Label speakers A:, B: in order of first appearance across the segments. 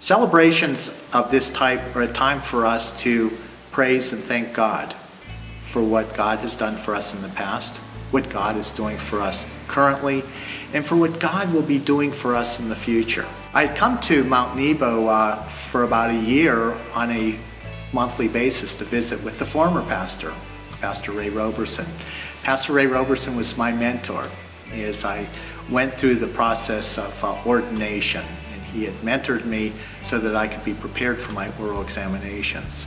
A: Celebrations of this type are a time for us to praise and thank God for what God has done for us in the past, what God is doing for us currently, and for what God will be doing for us in the future. I had come to Mt.Nebo for about a year on a monthly basis to visit with the former pastor, Pastor Ray Roberson. Pastor Ray Roberson was my mentor as I went through the process of ordination, and he had mentored me so that I could be prepared for my oral examinations.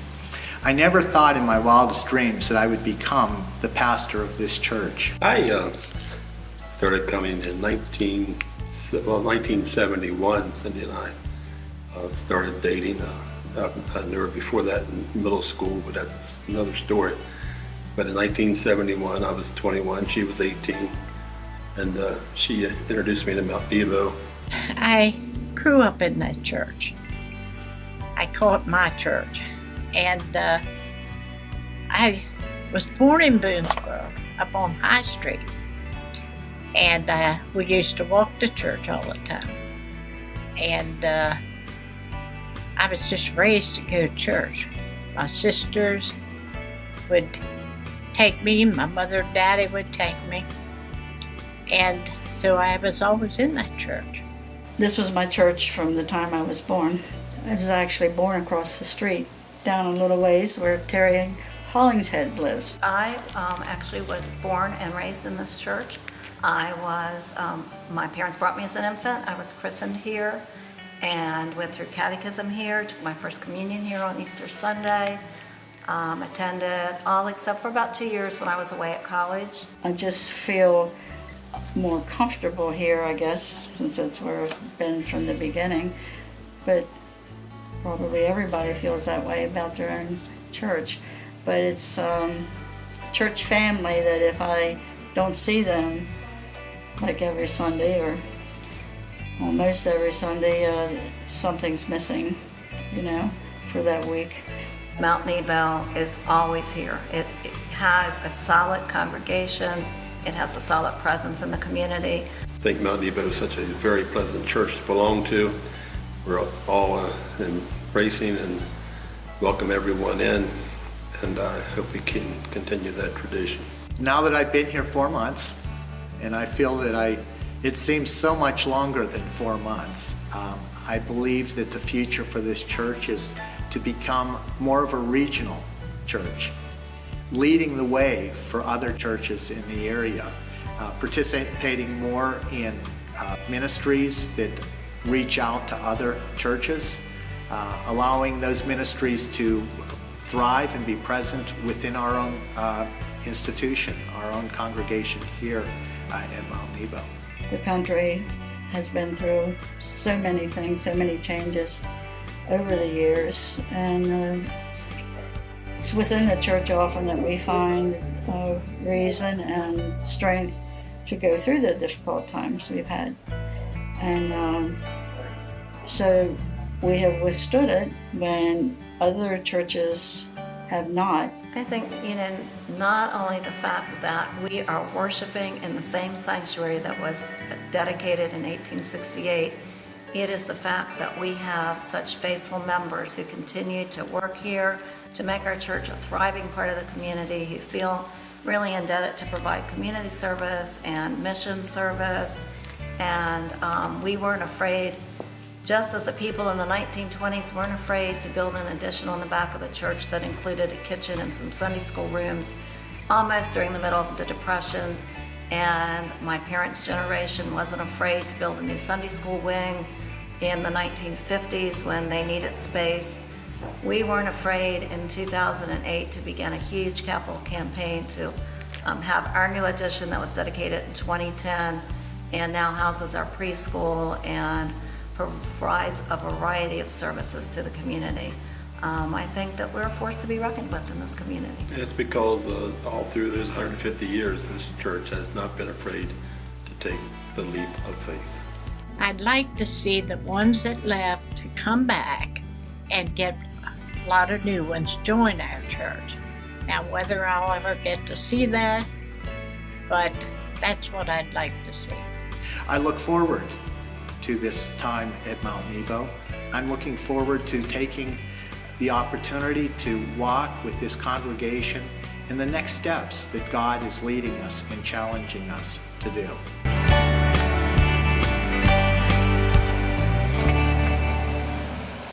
A: I never thought in my wildest dreams that I would become the pastor of this church.
B: I started coming in 1971. Cindy and I started dating. I knew her before that in middle school, but that's another story. But in 1971, I was 21, she was 18, and she introduced me to Mt.Nebo.
C: I grew up in that church. I call it my church. And I was born in Boonsboro, up on High Street. And we used to walk to church all the time. And I was just raised to go to church. My sisters would take me, my mother and daddy would take me. And so I was always in that church.
D: This was my church from the time I was born. I was actually born across the street, down a little ways where Terry Hollingshead lives.
E: I actually was born and raised in this church. My parents brought me as an infant. I was christened here and went through catechism here, took my first communion here on Easter Sunday, attended all except for about 2 years when I was away at college.
D: I just feel more comfortable here, I guess, since it's where I've been from the beginning. But probably everybody feels that way about their own church. But it's church family that if I don't see them like every Sunday or almost every Sunday, something's missing, for that week.
E: Mt.Nebo is always here. It has a solid congregation. It has a solid presence in the community.
B: I think Mt.Nebo is such a very pleasant church to belong to. We're all embracing and welcome everyone in, and I hope we can continue that tradition.
A: Now that I've been here 4 months, and I feel that it seems so much longer than 4 months, I believe that the future for this church is to become more of a regional church, leading the way for other churches in the area, participating more in ministries that reach out to other churches, allowing those ministries to thrive and be present within our own institution, our own congregation here at Mt.Nebo.
D: The country has been through so many things, so many changes over the years, and it's within the church often that we find reason and strength to go through the difficult times we've had. And so we have withstood it when other churches have not.
E: I think, not only the fact that we are worshiping in the same sanctuary that was dedicated in 1868, it is the fact that we have such faithful members who continue to work here to make our church a thriving part of the community, who feel really indebted to provide community service and mission service. And we weren't afraid, just as the people in the 1920s weren't afraid to build an addition on the back of the church that included a kitchen and some Sunday school rooms almost during the middle of the Depression. And my parents' generation wasn't afraid to build a new Sunday school wing in the 1950s when they needed space. We weren't afraid in 2008 to begin a huge capital campaign to have our new addition that was dedicated in 2010 and now houses our preschool and provides a variety of services to the community. I think that we're a force to be reckoned with in this community.
B: It's because all through those 150 years, this church has not been afraid to take the leap of faith.
C: I'd like to see the ones that left to come back and get a lot of new ones join our church. Now, whether I'll ever get to see that, but that's what I'd like to see.
A: I look forward to this time at Mt.Nebo. I'm looking forward to taking the opportunity to walk with this congregation in the next steps that God is leading us and challenging us to do.